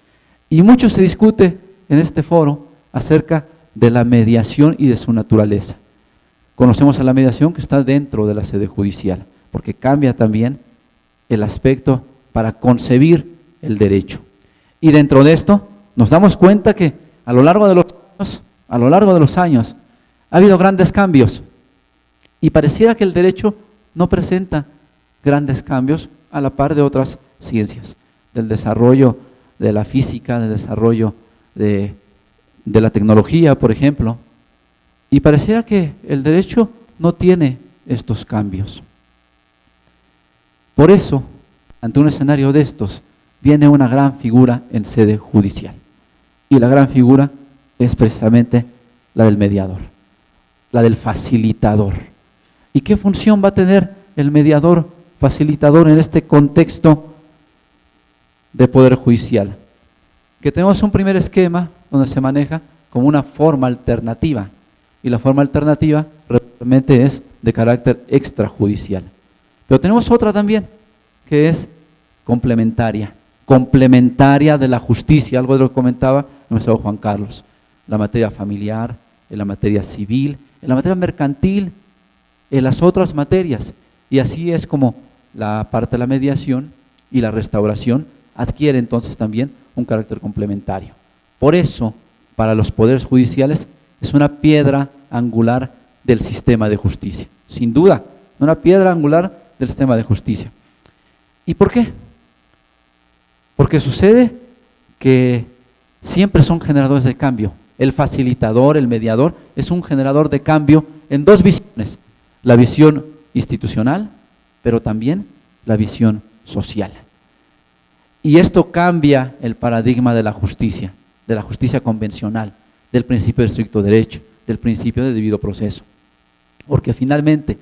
Y mucho se discute en este foro acerca de la mediación y de su naturaleza. Conocemos a la mediación que está dentro de la sede judicial, porque cambia también el aspecto para concebir el derecho. Y dentro de esto nos damos cuenta que a lo largo de los años ha habido grandes cambios y pareciera que el derecho no presenta grandes cambios a la par de otras ciencias, del desarrollo de la física, del desarrollo de la tecnología, por ejemplo, y pareciera que el derecho no tiene estos cambios. Por eso, ante un escenario de estos, viene una gran figura en sede judicial. Y la gran figura es precisamente la del mediador, la del facilitador. ¿Y qué función va a tener el mediador facilitador en este contexto de poder judicial? Que tenemos un primer esquema donde se maneja como una forma alternativa, y la forma alternativa realmente es de carácter extrajudicial. Pero tenemos otra también, que es complementaria de la justicia, algo de lo que comentaba el maestro Juan Carlos, la materia familiar, en la materia civil, en la materia mercantil, en las otras materias. Y así es como la parte de la mediación y la restauración adquiere entonces también un carácter complementario. Por eso, para los poderes judiciales es una piedra angular del sistema de justicia, sin duda, una piedra angular del sistema de justicia. ¿Y por qué? Porque sucede que siempre son generadores de cambio. El facilitador, el mediador, es un generador de cambio en dos visiones: la visión institucional, pero también la visión social. Y esto cambia el paradigma de la justicia convencional, del principio de estricto derecho, del principio de debido proceso. Porque finalmente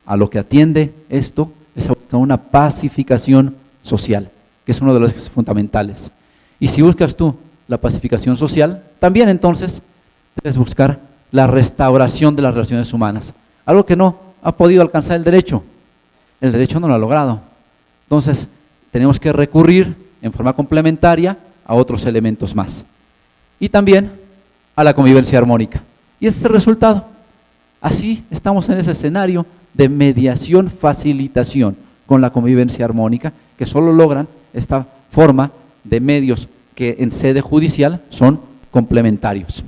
a lo que atiende esto es a una pacificación social, que es uno de los ejes fundamentales. Y si buscas tú la pacificación social, también entonces debes buscar la restauración de las relaciones humanas, algo que no ha podido alcanzar el derecho no lo ha logrado. Entonces tenemos que recurrir en forma complementaria a otros elementos más. Y también a la convivencia armónica. Y ese es el resultado. Así estamos en ese escenario de mediación, facilitación con la convivencia armónica, que solo logran esta forma de medios que en sede judicial son complementarios.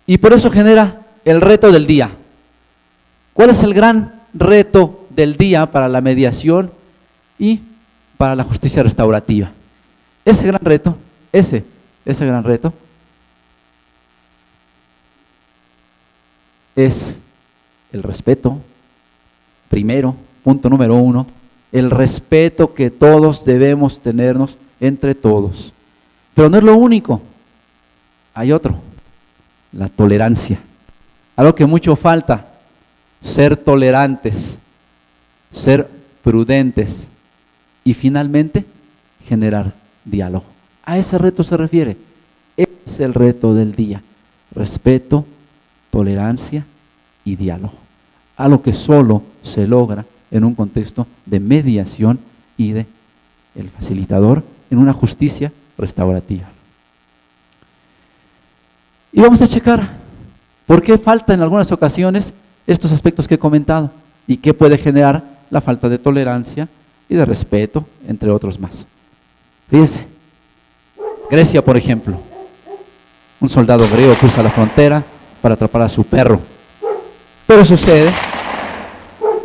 Y por eso genera el reto del día. ¿Cuál es el gran reto del día para la mediación y para la justicia restaurativa? Ese gran reto es el respeto. Primero, punto número 1, el respeto que todos debemos tenernos entre todos. Pero no es lo único, hay otro, la tolerancia. Algo que mucho falta: ser tolerantes, ser prudentes y finalmente generar diálogo. A ese reto se refiere, es el reto del día: respeto, tolerancia y diálogo. Algo que solo se logra en un contexto de mediación y de el facilitador en una justicia restaurativa. Y vamos a checar por qué falta en algunas ocasiones estos aspectos que he comentado y qué puede generar la falta de tolerancia y de respeto, entre otros más. Fíjense, Grecia, por ejemplo, un soldado griego cruza la frontera para atrapar a su perro, pero sucede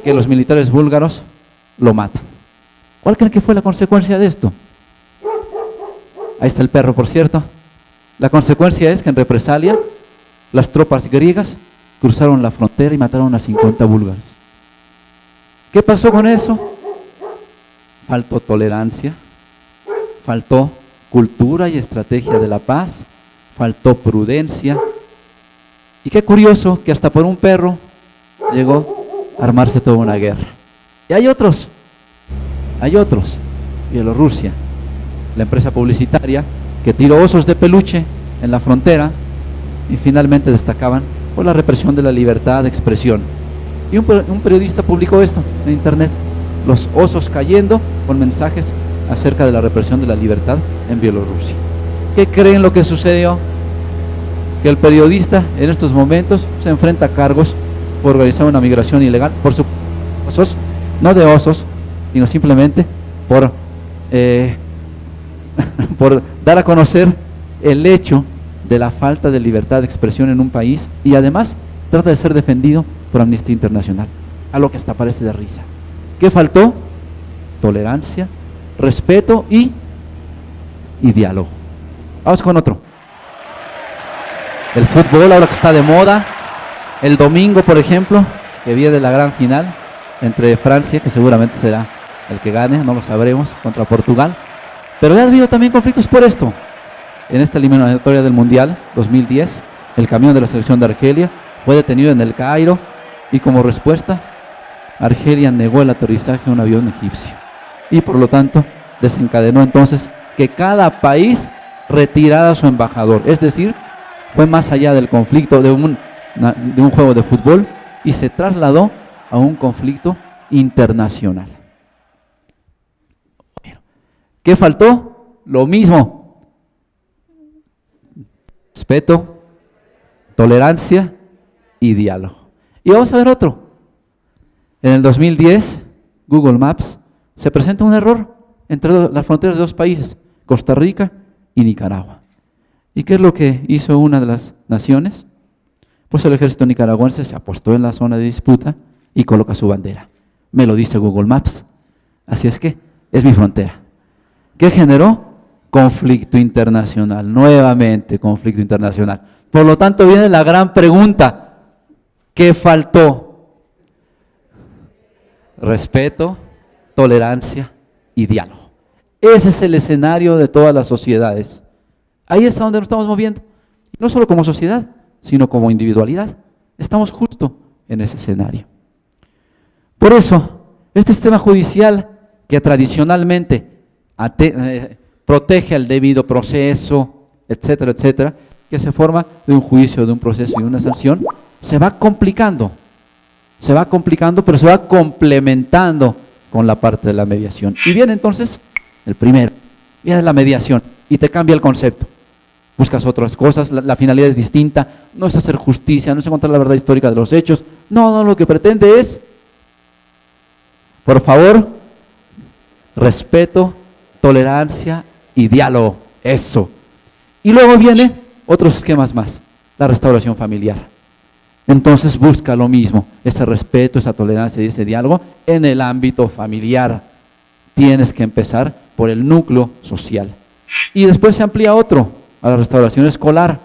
que los militares búlgaros lo matan. ¿Cuál creen que fue la consecuencia de esto? Ahí está el perro, por cierto. La consecuencia es que en represalia las tropas griegas cruzaron la frontera y mataron a 50 búlgaros. ¿Qué pasó con eso? Faltó tolerancia, faltó cultura y estrategia de la paz, faltó prudencia. Y qué curioso que hasta por un perro llegó a armarse toda una guerra. Y hay otros. Bielorrusia, la empresa publicitaria que tiró osos de peluche en la frontera y finalmente destacaban por la represión de la libertad de expresión. Y un periodista publicó esto en internet: los osos cayendo con mensajes acerca de la represión de la libertad en Bielorrusia. ¿Qué creen lo que sucedió? Que el periodista en estos momentos se enfrenta a cargos por organizar una migración ilegal, por osos, no de osos, sino simplemente por dar a conocer el hecho de la falta de libertad de expresión en un país, y además trata de ser defendido por Amnistía Internacional, a lo que hasta parece de risa. ¿Qué faltó? Tolerancia, respeto y diálogo. Vamos con otro. El fútbol, ahora que está de moda. El domingo, por ejemplo, que viene la gran final entre Francia, que seguramente será el que gane, no lo sabremos, contra Portugal. Pero ha habido también conflictos por esto. En esta eliminatoria del Mundial 2010, el camión de la selección de Argelia fue detenido en El Cairo, y como respuesta, Argelia negó el aterrizaje a un avión egipcio. Y por lo tanto, desencadenó entonces que cada país retirara a su embajador. Es decir, fue más allá del conflicto de un juego de fútbol y se trasladó a un conflicto internacional. ¿Qué faltó? Lo mismo. Respeto, tolerancia y diálogo. Y vamos a ver otro. En el 2010, Google Maps se presenta un error entre las fronteras de dos países, Costa Rica y Nicaragua. ¿Y qué es lo que hizo una de las naciones? Pues el ejército nicaragüense se apostó en la zona de disputa y coloca su bandera. Me lo dice Google Maps. Así es que es mi frontera. ¿Qué generó? Conflicto internacional, nuevamente conflicto internacional. Por lo tanto, viene la gran pregunta: ¿qué faltó? Respeto, tolerancia y diálogo. Ese es el escenario de todas las sociedades. Ahí es a donde nos estamos moviendo. No solo como sociedad, sino como individualidad. Estamos justo en ese escenario. Por eso, este sistema judicial que tradicionalmente protege al debido proceso, etcétera, etcétera, que se forma de un juicio, de un proceso y una sanción, se va complicando, pero se va complementando con la parte de la mediación. Y viene entonces el primero, viene la mediación y te cambia el concepto. Buscas otras cosas, la finalidad es distinta, no es hacer justicia, no es encontrar la verdad histórica de los hechos, no, lo que pretende es, por favor, respeto, tolerancia y diálogo, eso. Y luego viene otros esquemas más, la restauración familiar. Entonces busca lo mismo, ese respeto, esa tolerancia y ese diálogo en el ámbito familiar. Tienes que empezar por el núcleo social. Y después se amplía otro, a la restauración escolar.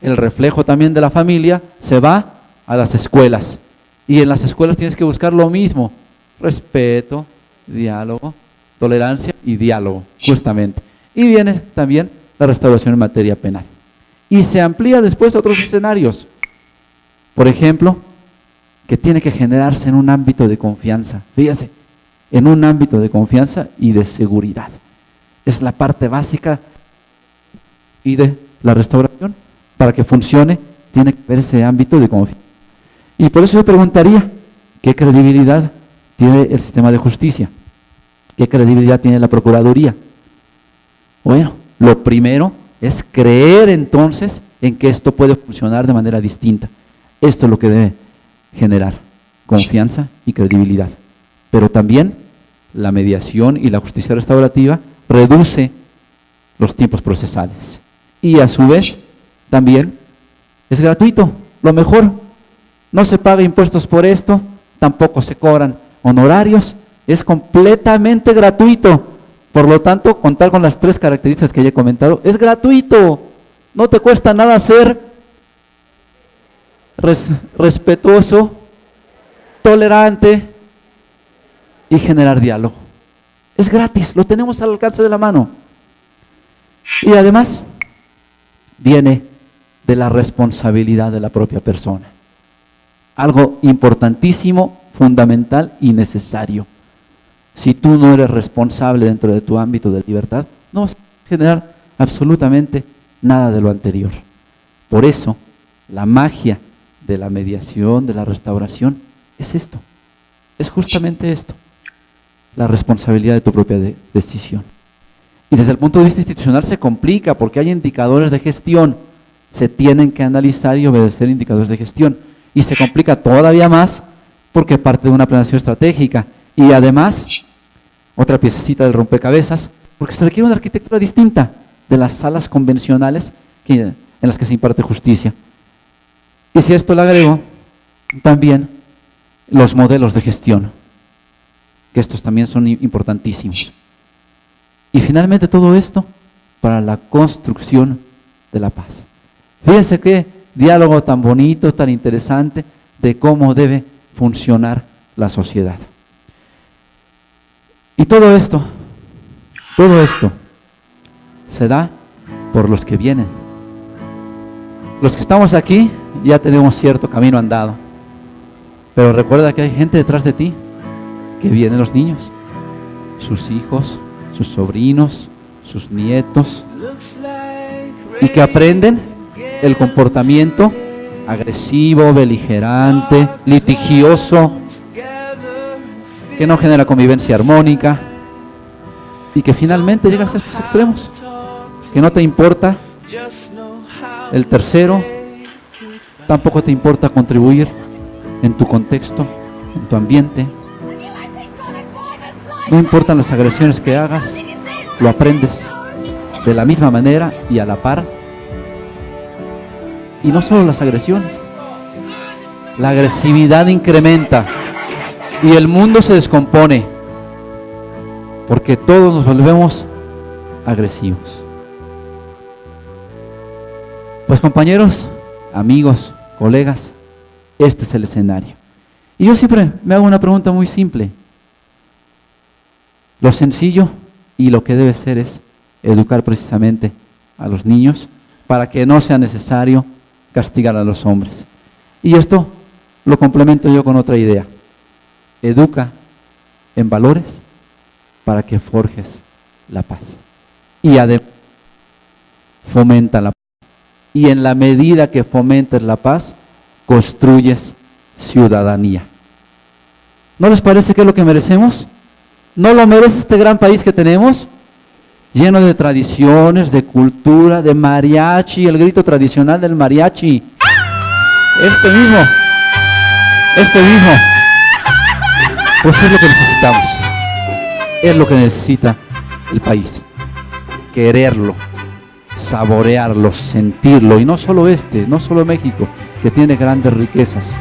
El reflejo también de la familia se va a las escuelas. Y en las escuelas tienes que buscar lo mismo, respeto, diálogo, tolerancia y diálogo, justamente. Y viene también la restauración en materia penal. Y se amplía después a otros escenarios. Por ejemplo, que tiene que generarse en un ámbito de confianza. Fíjense, en un ámbito de confianza y de seguridad. Es la parte básica y de la restauración. Para que funcione, tiene que haber ese ámbito de confianza. Y por eso yo preguntaría, ¿qué credibilidad tiene el sistema de justicia? ¿Qué credibilidad tiene la Procuraduría? Bueno, lo primero es creer entonces en que esto puede funcionar de manera distinta. Esto es lo que debe generar confianza y credibilidad. Pero también la mediación y la justicia restaurativa reduce los tiempos procesales. Y a su vez, también es gratuito. Lo mejor, no se paga impuestos por esto, tampoco se cobran honorarios, es completamente gratuito. Por lo tanto, contar con las tres características que ya he comentado, es gratuito. No te cuesta nada ser respetuoso, tolerante y generar diálogo. Es gratis, lo tenemos al alcance de la mano. Y además, viene de la responsabilidad de la propia persona. Algo importantísimo, fundamental y necesario. Si tú no eres responsable dentro de tu ámbito de libertad, no vas a generar absolutamente nada de lo anterior. Por eso, la magia de la mediación, de la restauración, es esto. Es justamente esto. la responsabilidad de tu propia decisión. Y desde el punto de vista institucional se complica porque hay indicadores de gestión, se tienen que analizar y obedecer indicadores de gestión. Y se complica todavía más porque parte de una planeación estratégica. Y además, otra piececita del rompecabezas, porque se requiere una arquitectura distinta de las salas convencionales en las que se imparte justicia. Y si a esto le agrego también los modelos de gestión, que estos también son importantísimos. Y finalmente todo esto para la construcción de la paz. Fíjense qué diálogo tan bonito, tan interesante de cómo debe funcionar la sociedad. Y todo esto se da por los que vienen. Los que estamos aquí ya tenemos cierto camino andado, pero recuerda que hay gente detrás de ti, que vienen los niños, sus hijos, sus sobrinos, sus nietos, y que aprenden el comportamiento agresivo, beligerante, litigioso, que no genera convivencia armónica, y que finalmente llegas a estos extremos, que no te importa el tercero, tampoco te importa contribuir en tu contexto, en tu ambiente. No importan las agresiones que hagas, lo aprendes de la misma manera y a la par. Y no solo las agresiones, la agresividad incrementa y el mundo se descompone porque todos nos volvemos agresivos. Pues compañeros, amigos, colegas, este es el escenario. Y yo siempre me hago una pregunta muy simple. Lo sencillo y lo que debe ser es educar precisamente a los niños para que no sea necesario castigar a los hombres. Y esto lo complemento yo con otra idea. Educa en valores para que forjes la paz. Y además fomenta la paz. Y en la medida que fomentes la paz, construyes ciudadanía. ¿No les parece que es lo que merecemos? ¿No lo merece este gran país que tenemos? Lleno de tradiciones, de cultura, de mariachi, el grito tradicional del mariachi. Este mismo. Pues es lo que necesitamos. Es lo que necesita el país. Quererlo, saborearlo, sentirlo. Y no solo no solo México, que tiene grandes riquezas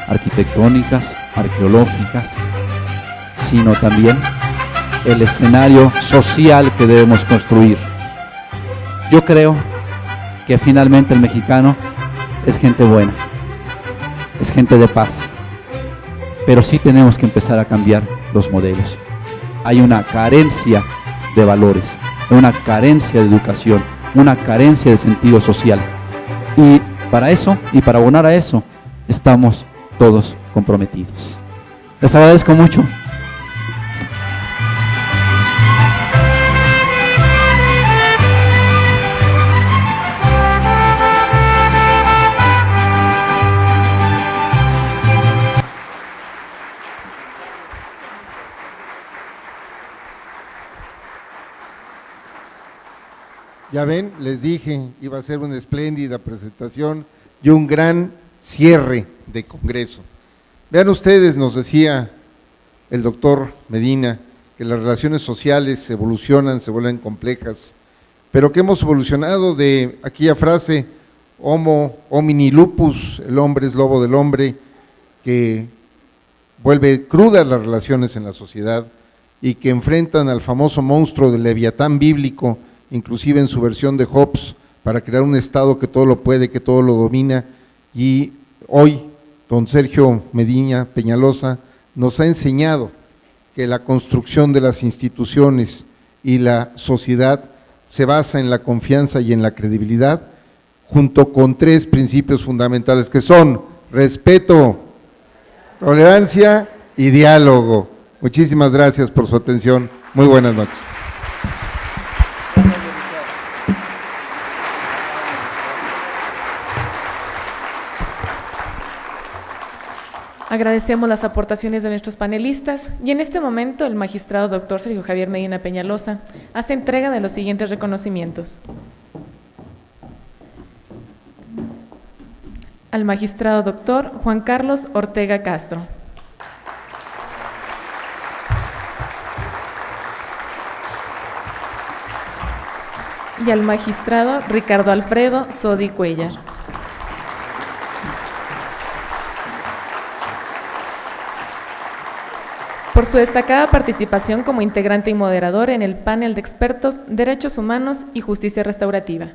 arquitectónicas, arqueológicas, sino también el escenario social que debemos construir. Yo creo que finalmente el mexicano es gente buena, es gente de paz, pero sí tenemos que empezar a cambiar los modelos. Hay una carencia de valores, una carencia de educación, una carencia de sentido social. Y para eso, y para abonar a eso, estamos todos comprometidos. Les agradezco mucho. Ya ven, les dije, iba a ser una espléndida presentación y un gran cierre de congreso. Vean ustedes, nos decía el doctor Medina, que las relaciones sociales evolucionan, se vuelven complejas, pero que hemos evolucionado de aquella frase, homo homini lupus, el hombre es lobo del hombre, que vuelve crudas las relaciones en la sociedad y que enfrentan al famoso monstruo del Leviatán bíblico, inclusive en su versión de Hobbes, para crear un Estado que todo lo puede, que todo lo domina. Y hoy, don Sergio Medina Peñalosa nos ha enseñado que la construcción de las instituciones y la sociedad se basa en la confianza y en la credibilidad, junto con 3 principios fundamentales que son respeto, tolerancia y diálogo. Muchísimas gracias por su atención. Muy buenas noches. Agradecemos las aportaciones de nuestros panelistas y en este momento el magistrado doctor Sergio Javier Medina Peñalosa hace entrega de los siguientes reconocimientos. Al magistrado doctor Juan Carlos Ortega Castro. Y al magistrado Ricardo Alfredo Sodi Cuellar. Por su destacada participación como integrante y moderador en el panel de expertos Derechos Humanos y Justicia Restaurativa.